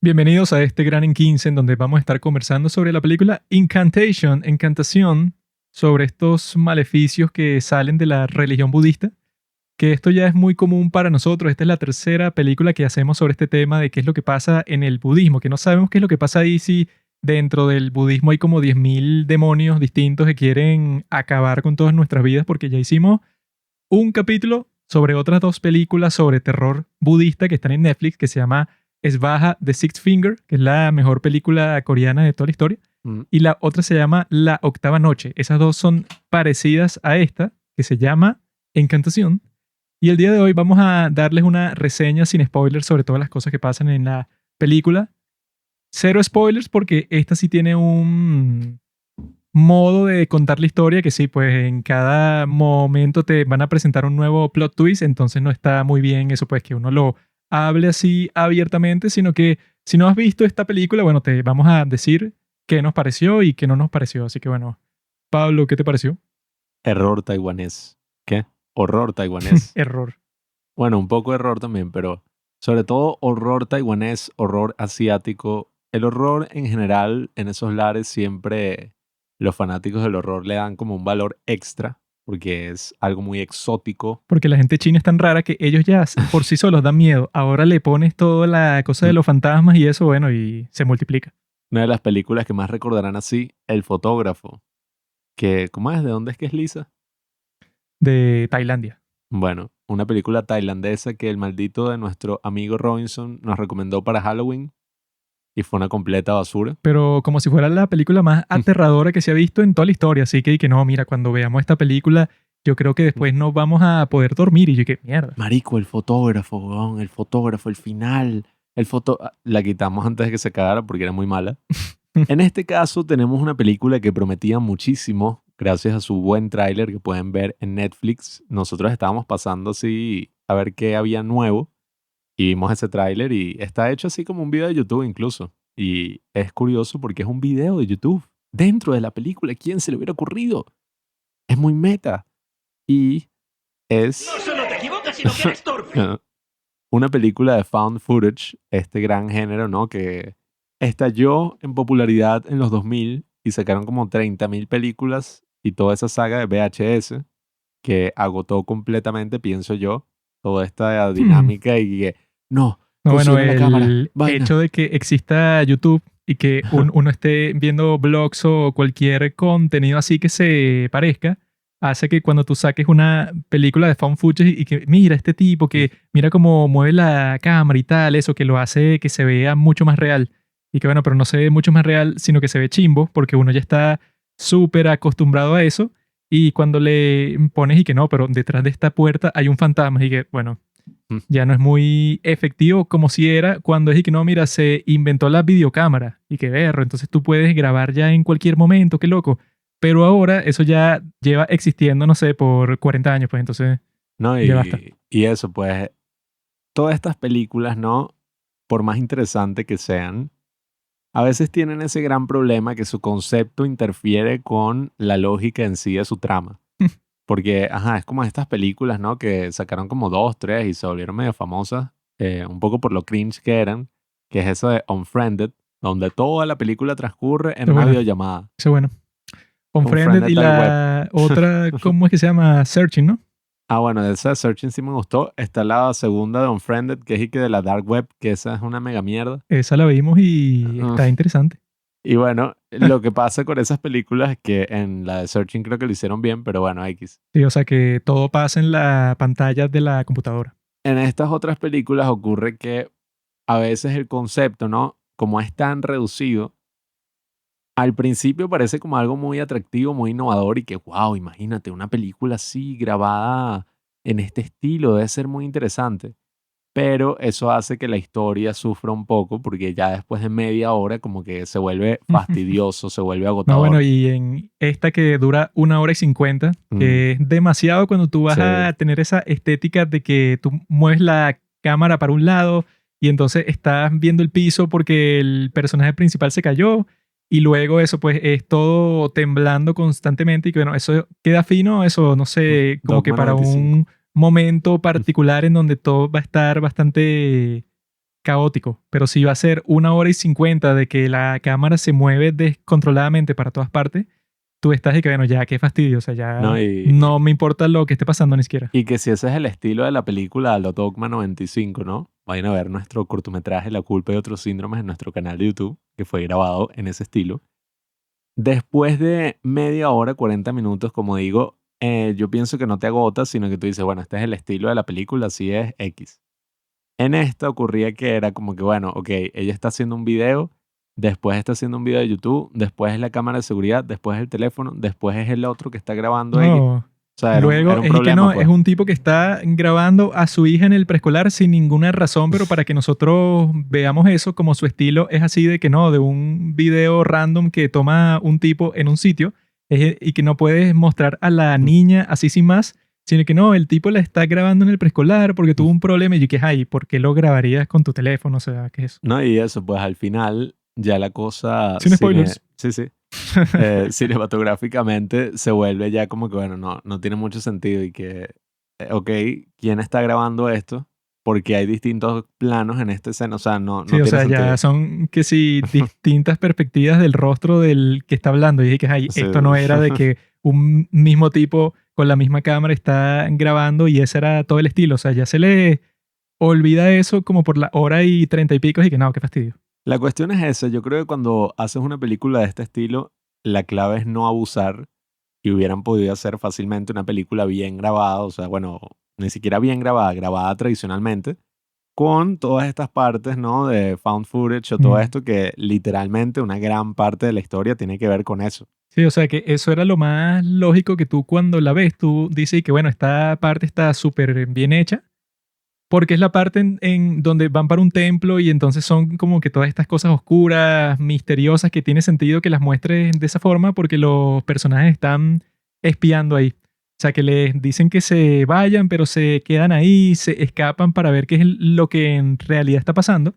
Bienvenidos a este Gran en 15 en donde vamos a estar conversando sobre la película Encantación, sobre estos maleficios que salen de la religión budista, que esto ya es muy común para nosotros. Esta es la tercera película que hacemos sobre este tema de qué es lo que pasa en el budismo, que no sabemos qué es lo que pasa ahí si dentro del budismo hay como 10.000 demonios distintos que quieren acabar con todas nuestras vidas, porque ya hicimos un capítulo sobre otras dos películas sobre terror budista que están en Netflix, que se llama Svaja The Sixth Finger, que es la mejor película coreana de toda la historia, Mm. y la otra se llama La Octava Noche. Esas dos son parecidas a esta, que se llama Encantación. Y el día de hoy vamos a darles una reseña sin spoilers sobre todas las cosas que pasan en la película. Cero spoilers porque esta sí tiene un modo de contar la historia que sí, pues en cada momento te van a presentar un nuevo plot twist, entonces no está muy bien eso, pues que uno lo hable así abiertamente, sino que si no has visto esta película, bueno, te vamos a decir qué nos pareció y qué no nos pareció. Así que bueno, Pablo, ¿qué te pareció? Error taiwanés. ¿Qué? Horror taiwanés. Error. Bueno, un poco error también, pero sobre todo horror taiwanés, horror asiático. El horror en general, en esos lares siempre los fanáticos del horror le dan como un valor extra, porque es algo muy exótico. Porque la gente china es tan rara que ellos ya por sí solos dan miedo. Ahora le pones toda la cosa de los fantasmas y eso, bueno, y se multiplica. Una de las películas que más recordarán así, El fotógrafo. Que, ¿cómo es? ¿De dónde es que es Lisa? De Tailandia. Bueno, una película tailandesa que el maldito de nuestro amigo Robinson nos recomendó para Halloween y fue una completa basura. Pero como si fuera la película más aterradora que se ha visto en toda la historia. Así que no, mira, cuando veamos esta película, yo creo que después no vamos a poder dormir. Y yo, qué mierda. Marico, el fotógrafo, weón, el fotógrafo, el final. La quitamos antes de que se cagara porque era muy mala. En este caso tenemos una película que prometía muchísimo gracias a su buen tráiler que pueden ver en Netflix. Nosotros estábamos pasando así a ver qué había nuevo y vimos ese tráiler y está hecho así como un video de YouTube incluso. Y es curioso porque es un video de YouTube dentro de la película. ¿Quién se le hubiera ocurrido? Es muy meta. Y es No solo te equivocas, sino que eres torpe. una película de found footage, este gran género, ¿no? Que estalló en popularidad en los 2000 y sacaron como 30.000 películas y toda esa saga de VHS que agotó completamente, pienso yo, toda esta dinámica y que no, No, bueno, funciona la cámara, el vaina. hecho de que exista YouTube y que uno esté viendo blogs o cualquier contenido así que se parezca, hace que cuando tú saques una película de found footage y que mira este tipo, que mira cómo mueve la cámara y tal, eso que lo hace que se vea mucho más real. Y que bueno, pero no se ve mucho más real, sino que se ve chimbo, porque uno ya está súper acostumbrado a eso. Y cuando le pones y que no, pero detrás de esta puerta hay un fantasma y que, bueno, ya no es muy efectivo como si era cuando es y que no, mira, se inventó la videocámara y que berro, entonces tú puedes grabar ya en cualquier momento, qué loco. Pero ahora eso ya lleva existiendo, no sé, por 40 años, pues entonces ¿No? ya basta. Y eso, pues, todas estas películas, ¿no? Por más interesante que sean, a veces tienen ese gran problema que su concepto interfiere con la lógica en sí de su trama. Porque, ajá, es como estas películas, ¿no? Que sacaron como 2, 3 y se volvieron medio famosas, un poco por lo cringe que eran, que es eso de Unfriended, donde toda la película transcurre en Es una bueno. videollamada. Eso es bueno. Unfriended y Unfriended al la otra, ¿cómo es que se llama? Searching, ¿no? Ah, bueno, de esa de Searching sí me gustó. Está la segunda de Unfriended, que es y que de la Dark Web, que esa es una mega mierda. Esa la vimos y está interesante. Y bueno, lo que pasa con esas películas es que en la de Searching creo que lo hicieron bien, pero bueno, X. Sí, o sea que todo pasa en la pantalla de la computadora. En estas otras películas ocurre que a veces el concepto, ¿no? Como es tan reducido, al principio parece como algo muy atractivo, muy innovador y que, wow, imagínate, una película así grabada en este estilo, debe ser muy interesante. Pero eso hace que la historia sufra un poco porque ya después de media hora como que se vuelve fastidioso, se vuelve No, bueno, agotador. y en esta que dura 1 hora y 50, que es demasiado cuando tú vas Sí. a tener esa estética de que tú mueves la cámara para un lado y entonces estás viendo el piso porque el personaje principal se cayó y luego eso pues es todo temblando constantemente y que bueno, eso queda fino, eso no sé, como que Dogma para 95. un momento particular en donde todo va a estar bastante caótico. Pero si va a ser 1 hora y 50 de que la cámara se mueve descontroladamente para todas partes, tú estás de que, bueno, ya, qué fastidio. O sea, ya No, no me importa lo que esté pasando ni siquiera. y que si ese es el estilo de la película Lo Dogma 95, ¿no? Vayan a ver nuestro cortometraje La culpa y otros síndromes en nuestro canal de YouTube, que fue grabado en ese estilo. Después de media hora, 40 minutos, como digo, yo pienso que no te agotas, sino que tú dices, bueno, este es el estilo de la película, así es X. En esta ocurría que era como que, bueno, ok, ella está haciendo un video, después está haciendo un video de YouTube, después es la cámara de seguridad, después es el teléfono, después es el otro que está grabando X. No. O sea, era Luego, un es que problema, no, pues. es un tipo que está grabando a su hija en el preescolar sin ninguna razón, pero para que nosotros veamos eso, como su estilo es así de que no, de un video random que toma un tipo en un sitio y que no puedes mostrar a la niña así sin más, sino que no, el tipo la está grabando en el preescolar porque tuvo un problema y yo que, ay, ¿por qué lo grabarías con tu teléfono? O sea, ¿qué es eso? No, y eso, pues al final ya la cosa... Sin spoilers. Sí, sí. Cinematográficamente se vuelve ya como que, bueno, no tiene mucho sentido y que, ok, ¿quién está grabando esto? Porque hay distintos planos en esta escena, o sea, no Sí, tiene o sea, sentido. ya son que sí, distintas perspectivas del rostro del que está hablando. Y dije que ay, Sí. esto no era de que un mismo tipo con la misma cámara está grabando y ese era todo el estilo. O sea, ya se le olvida eso como por la 1 hora y 30 y pico y que no, qué fastidio. La cuestión es esa, yo creo que cuando haces una película de este estilo, la clave es no abusar y hubieran podido hacer fácilmente una película bien grabada, o sea, bueno, ni siquiera bien grabada, grabada tradicionalmente, con todas estas partes, ¿no? De found footage o todo Mm. esto que literalmente una gran parte de la historia tiene que ver con eso. Sí, o sea que eso era lo más lógico que tú cuando la ves, tú dices que bueno, esta parte está súper bien hecha. Porque es la parte en donde van para un templo y entonces son como que todas estas cosas oscuras, misteriosas, que tiene sentido que las muestres de esa forma porque los personajes están espiando ahí. O sea, que les dicen que se vayan, pero se quedan ahí, se escapan para ver qué es lo que en realidad está pasando.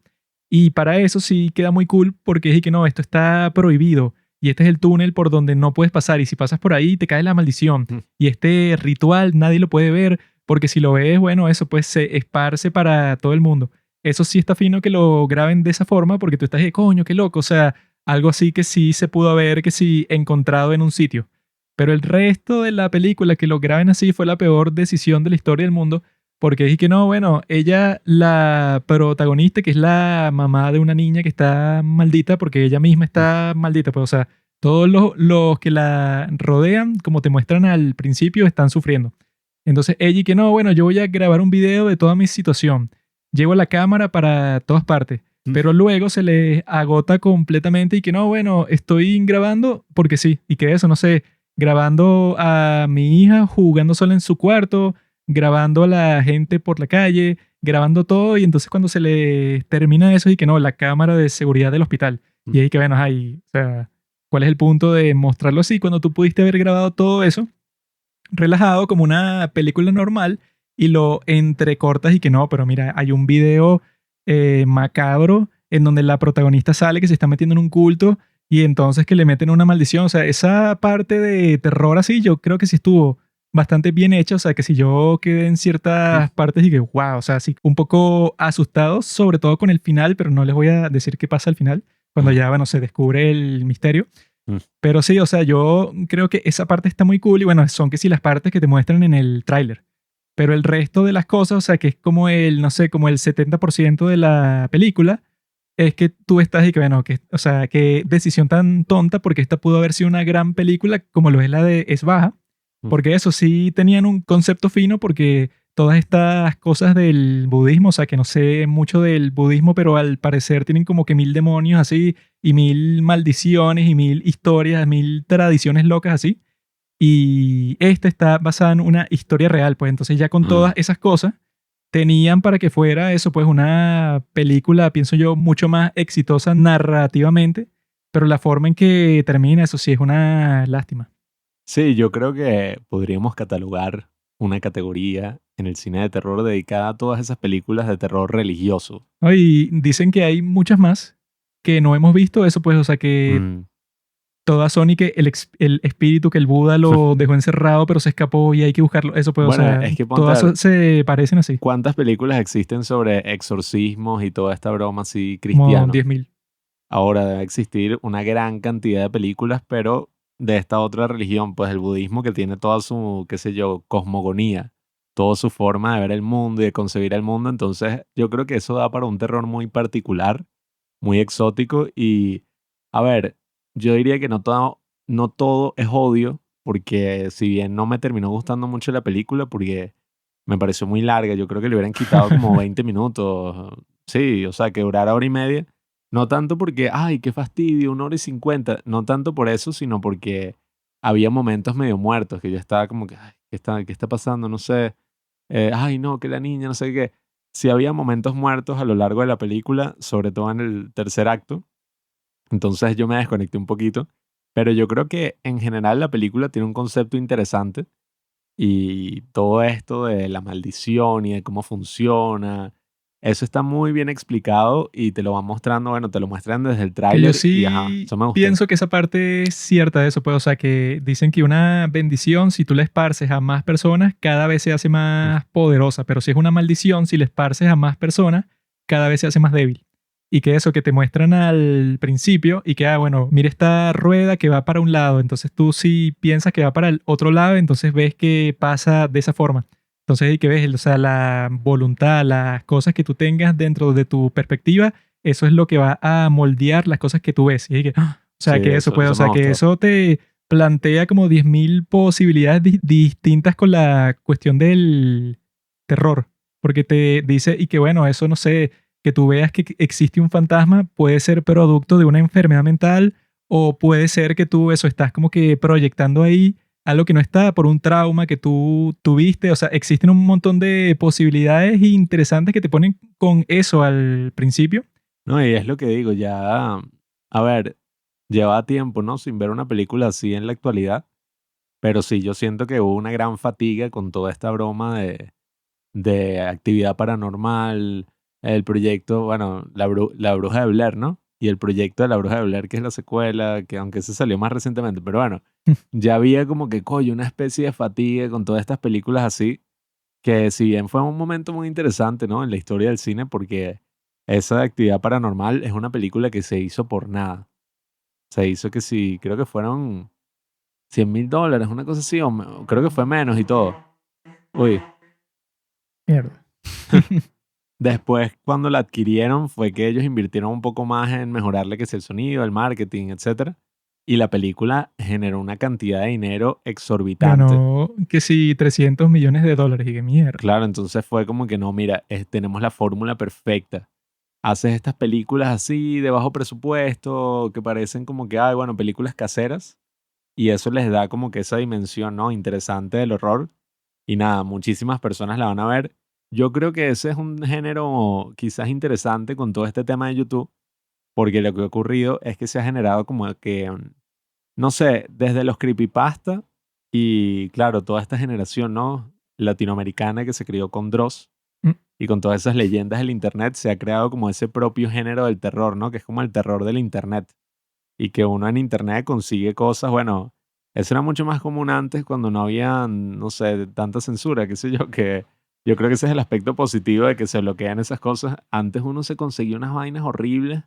Y para eso sí queda muy cool porque es que no, esto está prohibido. Y este es el túnel por donde no puedes pasar. Y si pasas por ahí, te cae la maldición. Mm. Y este ritual nadie lo puede ver porque si lo ves, bueno, eso pues se esparce para todo el mundo. Eso sí está fino que lo graben de esa forma porque tú estás de coño, qué loco. O sea, algo así que sí se pudo haber, que sí encontrado en un sitio. Pero el resto de la película que lo graben así fue la peor decisión de la historia del mundo. Porque es que no, bueno, ella, la protagonista, que es la mamá de una niña que está maldita porque ella misma está maldita. Pues, o sea, todos los que la rodean, como te muestran al principio, están sufriendo. Entonces ella y que no, bueno, yo voy a grabar un video de toda mi situación. Llevo la cámara para todas partes. Pero luego se les agota completamente y que no, bueno, estoy grabando porque sí. Y que eso, no sé, grabando a mi hija jugando sola en su cuarto, grabando a la gente por la calle, grabando todo. Y entonces cuando se les termina eso y que no, la cámara de seguridad del hospital. Y ahí que bueno, ay, o sea, ¿cuál es el punto de mostrarlo así cuando tú pudiste haber grabado todo eso relajado como una película normal y lo entrecortas y que no, pero mira, hay un video macabro en donde la protagonista sale que se está metiendo en un culto y entonces que le meten una maldición? O sea, esa parte de terror así yo creo que sí estuvo bastante bien hecha, o sea, que si yo quedé en ciertas partes y que wow, o sea, sí, un poco asustado, sobre todo con el final, pero no les voy a decir qué pasa al final, cuando ya, bueno, se descubre el misterio. Pero sí, o sea, yo creo que esa parte está muy cool y bueno, son que sí las partes que te muestran en el tráiler. Pero el resto de las cosas, o sea, que es como el, no sé, como el 70% de la película, es que tú estás y que, bueno, que, o sea, qué decisión tan tonta porque esta pudo haber sido una gran película como lo es la de Es Baja. Porque eso sí tenían un concepto fino porque todas estas cosas del budismo, o sea, que no sé mucho del budismo, pero al parecer tienen como que 1000 demonios así y 1000 maldiciones y 1000 historias, 1000 tradiciones locas así. Y esta está basada en una historia real, pues entonces ya con todas esas cosas tenían para que fuera eso, pues una película, pienso yo, mucho más exitosa narrativamente, pero la forma en que termina, eso sí es una lástima. Sí, yo creo que podríamos catalogar una categoría en el cine de terror dedicada a todas esas películas de terror religioso. Y dicen que hay muchas más que no hemos visto, eso pues, o sea que todas son y que el espíritu que el Buda lo dejó encerrado pero se escapó y hay que buscarlo. Eso puede, Bueno, o sea, es que ponte todas a ver, se parecen así, ¿cuántas películas existen sobre exorcismos y toda esta broma así como cristiano? 10.000. Ahora debe existir una gran cantidad de películas, pero de esta otra religión, pues el budismo que tiene toda su, qué sé yo, cosmogonía, toda su forma de ver el mundo y de concebir el mundo. Entonces, yo creo que eso da para un terror muy particular, muy exótico. Y, a ver, yo diría que no todo es odio, porque si bien no me terminó gustando mucho la película, porque me pareció muy larga, yo creo que le hubieran quitado como 20 minutos. Sí, o sea, que durara hora y media. No tanto porque, ay, qué fastidio, 1 hora y 50. No tanto por eso, sino porque había momentos medio muertos que yo estaba como que, ay, qué está pasando? No sé. Ay, no, que la niña, no sé qué. Sí había momentos muertos a lo largo de la película, sobre todo en el tercer acto. Entonces yo me desconecté un poquito. Pero yo creo que en general la película tiene un concepto interesante y todo esto de la maldición y de cómo funciona, eso está muy bien explicado y te lo van mostrando, bueno, te lo muestran desde el Que yo tráiler y ajá, sí eso me gustó. pienso que esa parte es cierta de eso, pues, o sea, que dicen que una bendición, si tú la esparces a más personas, cada vez se hace Mm, más poderosa, pero si es una maldición, si la esparces a más personas, cada vez se hace más débil. Y que eso que te muestran al principio y que, bueno, mira esta rueda que va para un lado, entonces tú si piensas que va para el otro lado, entonces ves que pasa de esa forma. Entonces hay que ver, o sea, la voluntad, las cosas que tú tengas dentro de tu perspectiva, eso es lo que va a moldear las cosas que tú ves. Y es que, o sí, sea, que eso puede, o eso me sea, que gustó. eso te plantea como 10.000 posibilidades distintas con la cuestión del terror. Porque te dice, y que bueno, eso no sé, que tú veas que existe un fantasma puede ser producto de una enfermedad mental o puede ser que tú eso estás como que proyectando ahí algo que no está por un trauma que tú tuviste. O sea, existen un montón de posibilidades interesantes que te ponen con eso al principio. No, y es lo que digo, ya, a ver, lleva tiempo, ¿no? Sin ver una película así en la actualidad, pero sí, yo siento que hubo una gran fatiga con toda esta broma de actividad paranormal, el proyecto, bueno, la Bruja de Blair, ¿no? Y el proyecto de la Bruja de Blair, que es la secuela, que aunque se salió más recientemente, pero bueno, ya había como que, coño, una especie de fatiga con todas estas películas así, que si bien fue un momento muy interesante, ¿no? En la historia del cine, porque esa de actividad paranormal es una película que se hizo por nada. Se hizo que sí, creo que fueron $100.000, una cosa así, o creo que fue menos y todo. Uy. Mierda. Después, cuando la adquirieron, fue que ellos invirtieron un poco más en mejorarle que sea el sonido, el marketing, etcétera. Y la película generó una cantidad de dinero exorbitante. Ganó que sí, $300 millones. Y qué mierda. Claro, entonces fue como que no, mira, tenemos la fórmula perfecta. Haces estas películas así de bajo presupuesto, que parecen como que, ay, bueno, películas caseras. Y eso les da como que esa dimensión, ¿no? Interesante del horror. Y nada, muchísimas personas la van a ver. Yo creo que ese es un género quizás interesante con todo este tema de YouTube, porque lo que ha ocurrido es que se ha generado como que, no sé, desde los creepypasta y claro, toda esta generación, ¿no? Latinoamericana que se crió con Dross Mm. y con todas esas leyendas del internet, se ha creado como ese propio género del terror, ¿no? Que es como el terror del internet y que uno en internet consigue cosas, bueno, eso era mucho más común antes cuando no había, no sé, tanta censura, qué sé yo, que yo creo que ese es el aspecto positivo de que se bloquean esas cosas. Antes uno se conseguía unas vainas horribles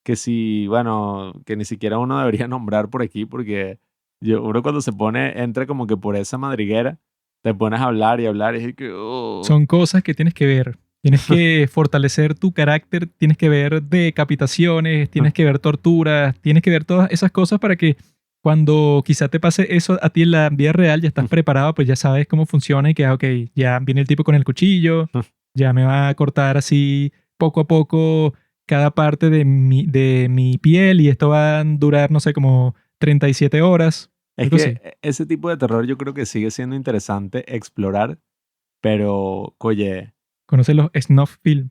que si, bueno, que ni siquiera uno debería nombrar por aquí porque uno cuando se pone, entra como que por esa madriguera, te pones a hablar y es que, oh. Son cosas que tienes que ver. Tienes que fortalecer tu carácter, tienes que ver decapitaciones, tienes que ver torturas, tienes que ver todas esas cosas para que cuando quizá te pase eso a ti en la vida real, ya estás preparado, pues ya sabes cómo funciona y que, ok, ya viene el tipo con el cuchillo, ya me va a cortar así poco a poco cada parte de mi piel y esto va a durar, no sé, como 37 horas, Es algo que así. ese tipo de terror yo creo que sigue siendo interesante explorar, pero, oye, ¿Conoces los snuff film?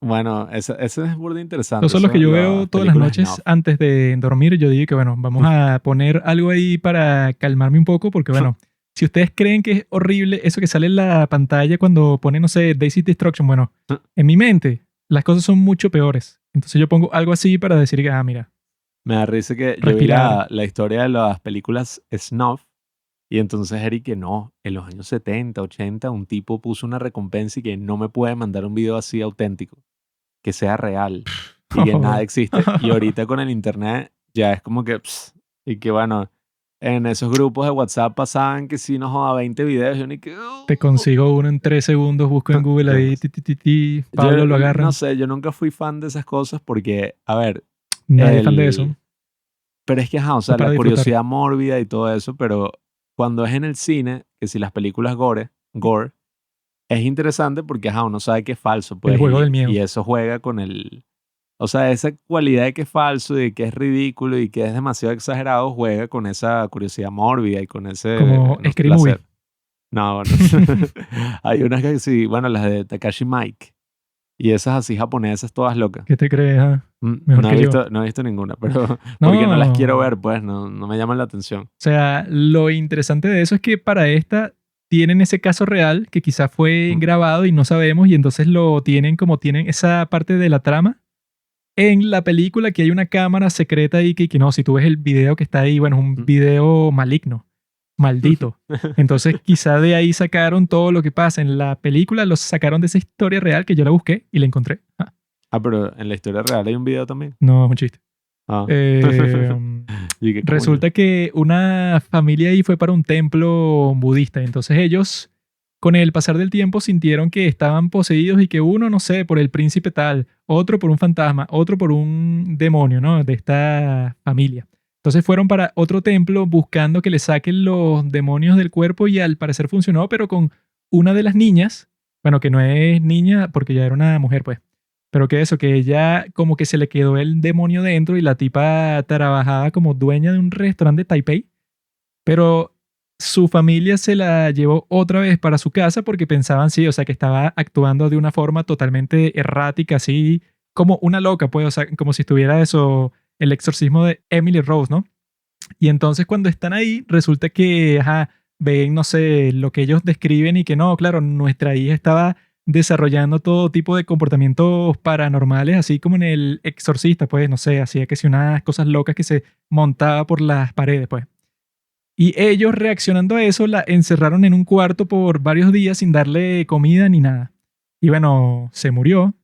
bueno, eso es burda Esos interesante, son los que eso, yo veo las todas las películas noches snuff. antes de dormir. Yo digo que, bueno, vamos a poner algo ahí para calmarme un poco, porque, bueno, si ustedes creen que es horrible eso que sale en la pantalla cuando pone, no sé, Daisy Destruction, bueno, en mi mente las cosas son mucho peores. Entonces yo pongo algo así para decir que, mira. Me da risa que yo vi respirar. la historia de las películas snuff y entonces Eric que no, en los años 70, 80, un tipo puso una recompensa y que no me puede mandar un video así auténtico, que sea real y que nada existe. Y ahorita con el internet ya es como que, y que bueno, en esos grupos de WhatsApp pasaban que si no joda 20 videos y uno y que, Te consigo uno en 3 segundos, busco en Google ahí, Pablo Yo lo no agarran. sé, yo nunca fui fan de esas cosas porque, a ver, Nadie es fan de eso. el... Pero es que, ajá, o Es sea, para la disfrutar. curiosidad mórbida y todo eso, pero cuando es en el cine, que si las películas gore, es interesante porque, ajá, uno sabe que es falso, El pues, juego del y miedo. eso juega con el... O sea, esa cualidad de que es falso y de que es ridículo y que es demasiado exagerado, juega con esa curiosidad mórbida y con ese Como no, Scary Movie. placer. No, no. Hay unas que sí, bueno, las de Takashi Mike. Y esas así japonesas todas locas. ¿Qué te crees? Mejor que yo. No he visto ninguna, pero porque no las quiero No. ver, pues, no me llaman la atención. O sea, lo interesante de eso es que para esta tienen ese caso real que quizás fue Mm, grabado y no sabemos y entonces lo tienen como tienen esa parte de la trama. En la película que hay una cámara secreta ahí que no, si tú ves el video que está ahí, bueno, es un mm. video maligno, maldito. Entonces quizá de ahí sacaron todo lo que pasa en la película, lo sacaron de esa historia real que yo la busqué y la encontré. Pero en la historia real hay un video también. No, es un chiste. Ah. Eh, Y qué coño. Resulta que una familia ahí fue para un templo budista. Entonces ellos, con el pasar del tiempo, sintieron que estaban poseídos y que uno, no sé, por el príncipe tal, otro por un fantasma, otro por un demonio, ¿no? De esta familia. Entonces fueron para otro templo buscando que le saquen los demonios del cuerpo y al parecer funcionó, pero con una de las niñas, bueno, que no es niña porque ya era una mujer, pues. Pero que eso, que ella como que se le quedó el demonio dentro y la tipa trabajaba como dueña de un restaurante de Taipei, pero su familia se la llevó otra vez para su casa porque pensaban, sí, o sea, que estaba actuando de una forma totalmente errática, así como una loca, pues, o sea, como si estuviera eso, el exorcismo de Emily Rose, ¿no? Y entonces cuando están ahí, resulta que, ajá, ven, no sé, lo que ellos describen y que no, claro, nuestra hija estaba desarrollando todo tipo de comportamientos paranormales, así como en el exorcista, pues, no sé, hacía que si unas cosas locas que se montaba por las paredes, pues. Y ellos reaccionando a eso, la encerraron en un cuarto por varios días sin darle comida ni nada. Y bueno, se murió,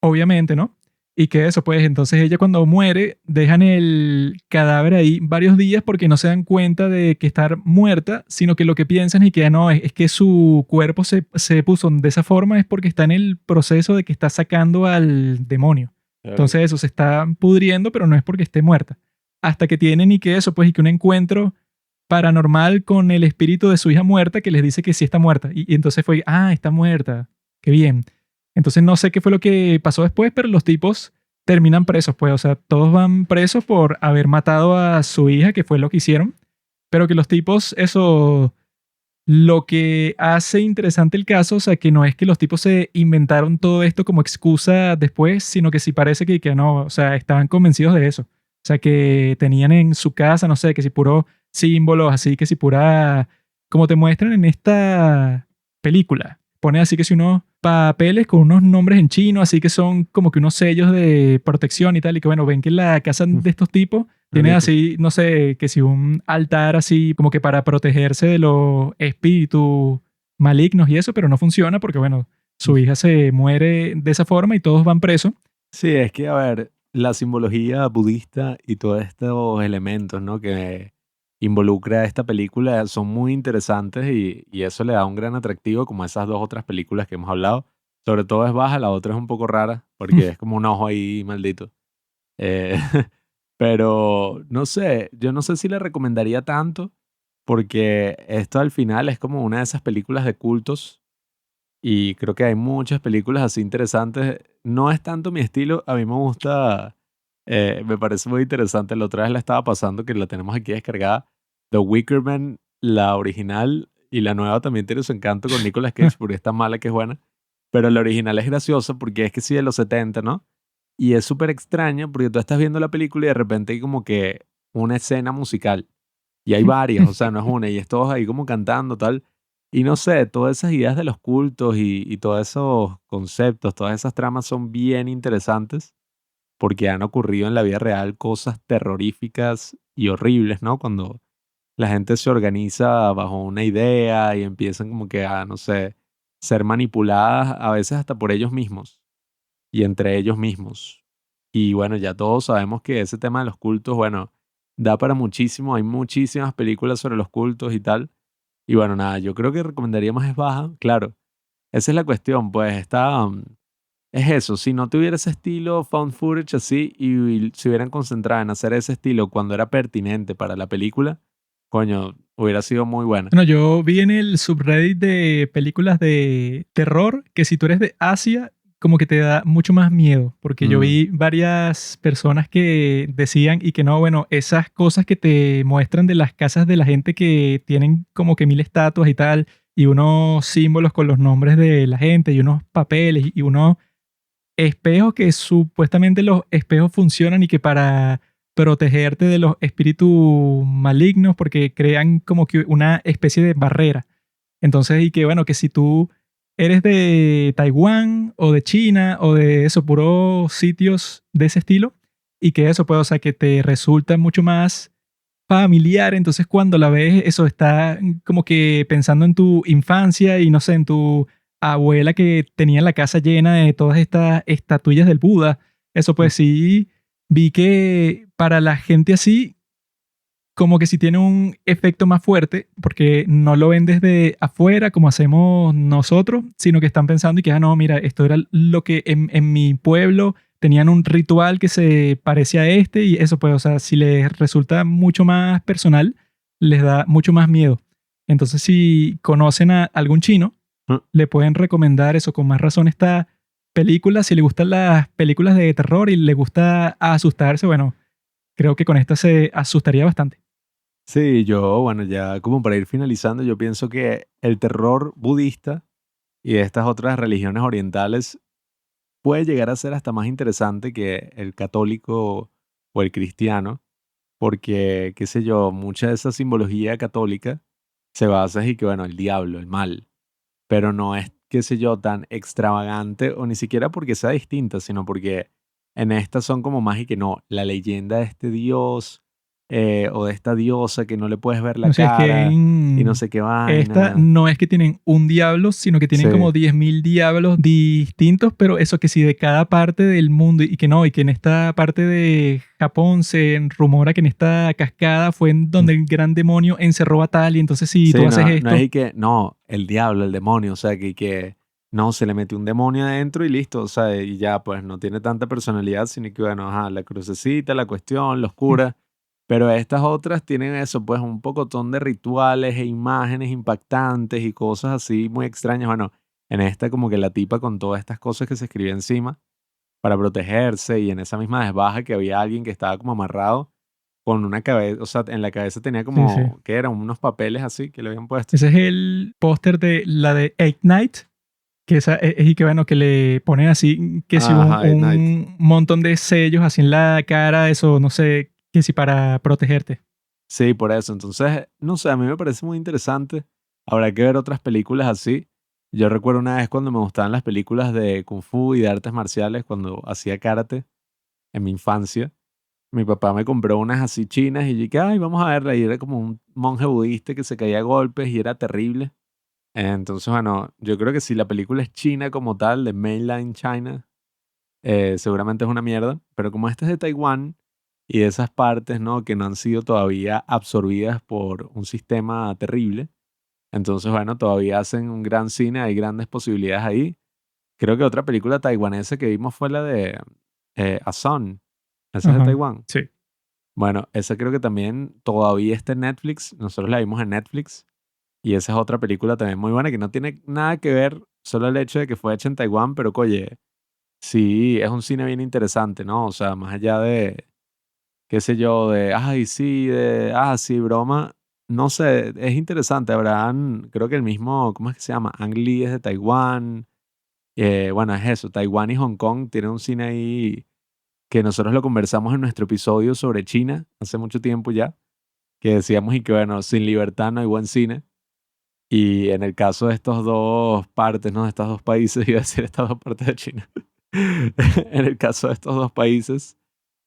obviamente, ¿no? Y que eso, pues entonces ella cuando muere, dejan el cadáver ahí varios días porque no se dan cuenta de que está muerta, sino que lo que piensan y que no, es que su cuerpo se puso de esa forma es porque está en el proceso de que está sacando al demonio. Entonces eso se está pudriendo, pero no es porque esté muerta. Hasta que tienen y que eso, pues y que un encuentro paranormal con el espíritu de su hija muerta que les dice que sí está muerta. Y entonces fue, está muerta, qué bien. Entonces no sé qué fue lo que pasó después, pero los tipos terminan presos, pues, o sea, todos van presos por haber matado a su hija, que fue lo que hicieron, pero que los tipos, eso, lo que hace interesante el caso, o sea, que no es que los tipos se inventaron todo esto como excusa después, sino que sí parece que no, o sea, estaban convencidos de eso. O sea, que tenían en su casa, no sé, que si puro símbolos, así que si pura, como te muestran en esta película. Pone así que si unos papeles con unos nombres en chino, así que son como que unos sellos de protección y tal, y que bueno, ven que la casa de estos tipos tiene Bonito. así, no sé, que si un altar así como que para protegerse de los espíritus malignos y eso, pero no funciona porque bueno, su hija se muere de esa forma y todos van presos. Sí, es que, a ver, la simbología budista y todos estos elementos, ¿no? Que involucra esta película son muy interesantes y eso le da un gran atractivo como esas dos otras películas que hemos hablado. Sobre todo es baja, la otra es un poco rara porque es como un ojo ahí maldito. Eh, pero no sé, yo no sé si le recomendaría tanto porque esto al final es como una de esas películas de cultos y creo que hay muchas películas así interesantes. No es tanto mi estilo, a mí me gusta, me parece muy interesante. La otra vez la estaba pasando que la tenemos aquí descargada. The Wicker Man, la original y la nueva también tiene su encanto con Nicolas Cage porque es tan mala que es buena. Pero la original es graciosa porque es que sí de los 70, ¿no? Y es súper extraña porque tú estás viendo la película y de repente hay como que una escena musical. Y hay varias, o sea, no es una, y es todos ahí como cantando, tal. Y no sé, todas esas ideas de los cultos y todos esos conceptos, todas esas tramas son bien interesantes. porque han ocurrido en la vida real cosas terroríficas y horribles, ¿no? Cuando la gente se organiza bajo una idea y empiezan como que a, no sé, ser manipuladas a veces hasta por ellos mismos y entre ellos mismos. Y bueno, ya todos sabemos que ese tema de los cultos, bueno, da para muchísimo, hay muchísimas películas sobre los cultos y tal. Y bueno, nada, yo creo que recomendaría más es baja, claro. Esa es la cuestión, pues es eso, si no tuviera ese estilo found footage así y se hubieran concentrado en hacer ese estilo cuando era pertinente para la película, coño, hubiera sido muy buena. Bueno, yo vi en el subreddit de películas de terror que si tú eres de Asia, como que te da mucho más miedo, porque yo Mm, vi varias personas que decían y que no, bueno, esas cosas que te muestran de las casas de la gente que tienen como que 1000 estatuas y tal, y unos símbolos con los nombres de la gente y unos papeles y unos espejos que supuestamente los espejos funcionan y que para protegerte de los espíritus malignos porque crean como que una especie de barrera. Entonces, y que bueno, que si tú eres de Taiwán o de China o de esos puros sitios de ese estilo y que eso puede, o sea, que te resulta mucho más familiar, entonces cuando la ves, eso está como que pensando en tu infancia y no sé, en tu abuela que tenía la casa llena de todas estas estatuillas del Buda. Eso mm. pues sí, vi que para la gente así, como que sí tiene un efecto más fuerte, porque no lo ven desde afuera como hacemos nosotros, sino que están pensando y que, ah, no, mira, esto era lo que en mi pueblo tenían un ritual que se parecía a este y eso pues, o sea, si les resulta mucho más personal, les da mucho más miedo. Entonces, si conocen a algún chino, Mm. le pueden recomendar eso con más razón esta película. Si le gustan las películas de terror y le gusta asustarse, bueno, creo que con esta se asustaría bastante. Sí, yo, bueno, ya como para ir finalizando, yo pienso que el terror budista y de estas otras religiones orientales puede llegar a ser hasta más interesante que el católico o el cristiano, porque, qué sé yo, mucha de esa simbología católica se basa en que, bueno, el diablo, el mal, pero no es, qué sé yo, tan extravagante o ni siquiera porque sea distinta, sino porque en estas son como más y que no, la leyenda de este dios o de esta diosa que no le puedes ver la No sé, es que cara y no en sé qué esta vaina. no es que tienen un diablo, sino que tienen Sí, como 10.000 diablos distintos, pero eso que sí de cada parte del mundo y que no, y que en esta parte de Japón se rumora que en esta cascada fue en donde el gran demonio encerró a tal y entonces si tú sí, haces no, no es esto, y que, no, el diablo, el demonio, o sea, que no, se le metió un demonio adentro y listo, o sea, y ya, pues no tiene tanta personalidad, sino que, bueno, ajá, la crucecita, la cuestión, la oscura. Pero estas otras tienen eso, pues un pocotón de rituales e imágenes impactantes y cosas así muy extrañas. Bueno, en esta como que la tipa con todas estas cosas que se escribía encima para protegerse y en esa misma desbaja que había alguien que estaba como amarrado con una cabeza, o sea, en la cabeza tenía sí, sí. como, ¿qué eran? Unos papeles así que le habían puesto. Ese es el póster de la de Eight Night, que esa es y que bueno, que le ponen así, que si un, Ajá, at night. un montón de sellos así en la cara, eso, no sé, que si para protegerte. Sí, por eso. Entonces, no sé, a mí me parece muy interesante. Habrá que ver otras películas así. Yo recuerdo una vez cuando me gustaban las películas de Kung Fu y de artes marciales, cuando hacía karate en mi infancia. Mi papá me compró unas así chinas y yo dije, ay, vamos a verla. Y era como un monje budista que se caía a golpes y era terrible. Entonces, bueno, yo creo que si la película es china como tal, de Mainland China, seguramente es una mierda. Pero como esta es de Taiwán y de esas partes, ¿no? Que no han sido todavía absorbidas por un sistema terrible. Entonces, bueno, todavía hacen un gran cine, hay grandes posibilidades ahí. Creo que otra película taiwanesa que vimos fue la de A Son. Esa es de Ajá, Taiwán. sí. Bueno, esa creo que también todavía está en Netflix. Nosotros la vimos en Netflix. Y esa es otra película también muy buena que no tiene nada que ver, solo el hecho de que fue hecha en Taiwán, pero oye, sí, es un cine bien interesante, ¿no? O sea, más allá de, qué sé yo, de, ay, sí, sí, broma. No sé, es interesante. Habrán, creo que el mismo, ¿cómo es que se llama? Ang Lee es de Taiwán. Bueno, es eso, Taiwán y Hong Kong tienen un cine ahí que nosotros lo conversamos en nuestro episodio sobre China hace mucho tiempo ya, que decíamos y que bueno, sin libertad no hay buen cine. Y en el caso de estos dos partes, ¿no? De estos dos países, iba a decir estas dos partes de China. en el caso de estos dos países,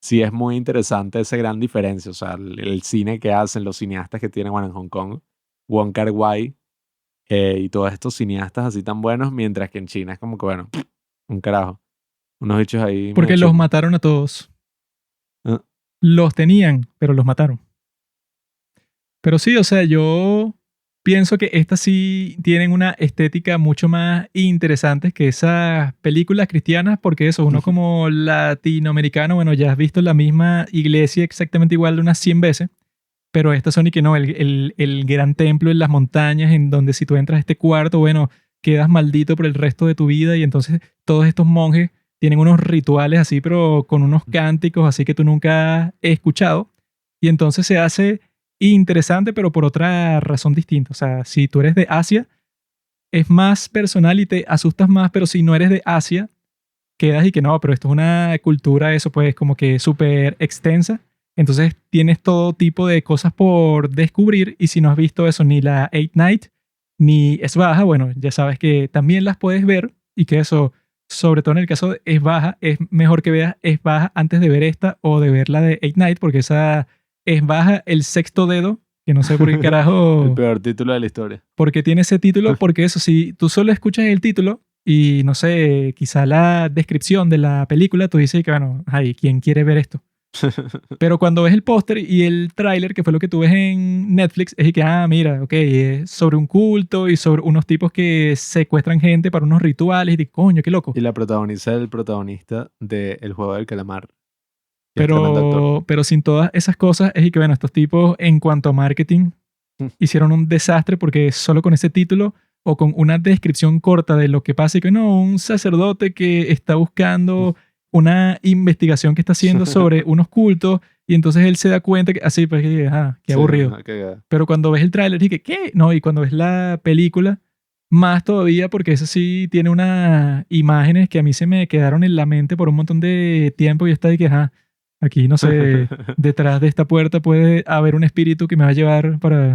sí es muy interesante esa gran diferencia. O sea, el cine que hacen los cineastas que tienen, bueno, en Hong Kong, Wong Kar-wai, y todos estos cineastas así tan buenos, mientras que en China es como que, bueno, un carajo. Unos bichos ahí Porque medio los chungos. mataron a todos. Ah. Los tenían, pero los mataron. Pero sí, o sea, yo pienso que estas sí tienen una estética mucho más interesante que esas películas cristianas, porque eso, uno como latinoamericano, bueno, ya has visto la misma iglesia exactamente igual unas 100 veces, pero estas son y que no, el gran templo en las montañas, en donde si tú entras a este cuarto, bueno, quedas maldito por el resto de tu vida y entonces todos estos monjes tienen unos rituales así, pero con unos cánticos así que tú nunca has escuchado. Y entonces se hace interesante, pero por otra razón distinta. O sea, si tú eres de Asia, es más personal y te asustas más, pero si no eres de Asia, quedas y que no, pero esto es una cultura, eso pues como que súper extensa. Entonces tienes todo tipo de cosas por descubrir y si no has visto eso, ni la Eight Night, ni Es Baja, bueno, ya sabes que también las puedes ver y que eso, sobre todo en el caso de Es Baja, es mejor que veas Es Baja antes de ver esta o de ver la de Eight Night porque esa Es Baja el sexto dedo, que no sé por qué El carajo, peor título de la historia. porque tiene ese título, porque eso, si tú solo escuchas el título y no sé, quizá la descripción de la película, tú dices que bueno, ay, ¿quién quiere ver esto? Pero cuando ves el póster y el tráiler, que fue lo que tú ves en Netflix, es que, ah, mira, ok, es sobre un culto y sobre unos tipos que secuestran gente para unos rituales y de coño, qué loco. Y la protagoniza el protagonista de El Juego del Calamar. Que es tremendo actor. Pero sin todas esas cosas, es que, bueno, estos tipos en cuanto a marketing hicieron un desastre porque solo con ese título o con una descripción corta de lo que pasa y que no, un sacerdote que está buscando una investigación que está haciendo sobre unos cultos y entonces él se da cuenta que así, pues, que, qué Sí, aburrido. una cagada. Pero cuando ves el tráiler y que, ¿qué? No, y cuando ves la película, más todavía porque eso sí tiene unas imágenes que a mí se me quedaron en la mente por un montón de tiempo y está de que, aquí, no sé, detrás de esta puerta puede haber un espíritu que me va a llevar para el A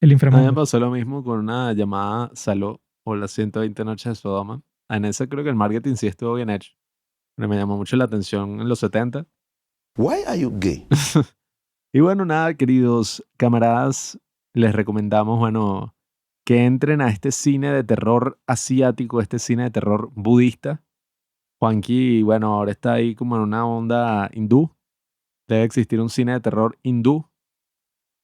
mí me inframundo. pasó lo mismo con una llamada Saló o las 120 noches de Sodoma. En esa creo que el marketing sí estuvo bien hecho. Pero me llamó mucho la atención en los 70. Why are you gay? Y bueno, nada, queridos camaradas, les recomendamos, bueno, que entren a este cine de terror asiático, este cine de terror budista. Juanqui, bueno, ahora está ahí como en una onda hindú. Debe existir un cine de terror hindú.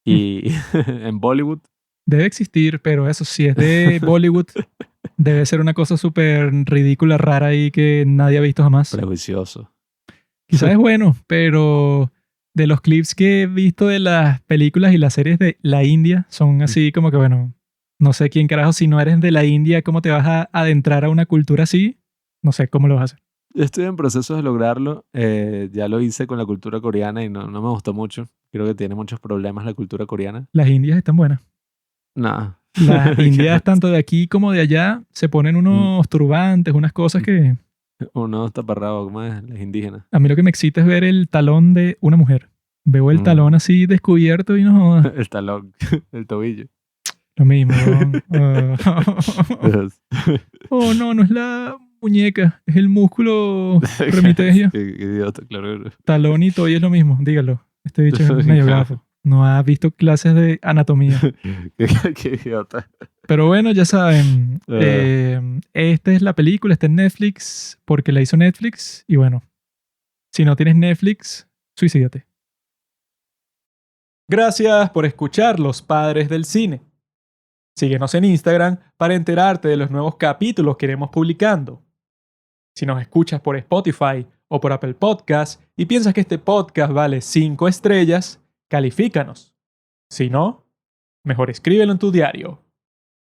Y en Bollywood. Debe existir, pero eso, si es de Bollywood, debe ser una cosa súper ridícula, rara ahí que nadie ha visto jamás. Prejuicioso. Quizás es bueno, pero de los clips que he visto de las películas y las series de la India, son así como que, bueno, no sé quién carajo, si no eres de la India, ¿cómo te vas a adentrar a una cultura así? No sé cómo lo vas a hacer. Yo estoy en proceso de lograrlo. Ya lo hice con la cultura coreana y no me gustó mucho. Creo que tiene muchos problemas la cultura coreana. Las indias están buenas. Nada. Las indias, tanto de aquí como de allá, se ponen unos turbantes, unas cosas que Uno está parrado, como es, los indígenas. a mí lo que me excita es ver el talón de una mujer. Veo el Mm. talón así descubierto y no jodas. El talón, el tobillo. Lo mismo. Oh, no, no es la muñeca, es el músculo remitegio. Qué idiota, claro. Talón y tobillo es lo mismo, dígalo. Este bicho es medio gafo. No ha visto clases de anatomía. Qué idiota. Pero bueno, ya saben, esta es la película, está en Netflix porque la hizo Netflix. Y bueno, si no tienes Netflix, suicídate. Gracias por escuchar Los Padres del Cine. Síguenos en Instagram para enterarte de los nuevos capítulos que iremos publicando. Si nos escuchas por Spotify o por Apple Podcast y piensas que este podcast vale 5 estrellas, califícanos. Si no, mejor escríbelo en tu diario.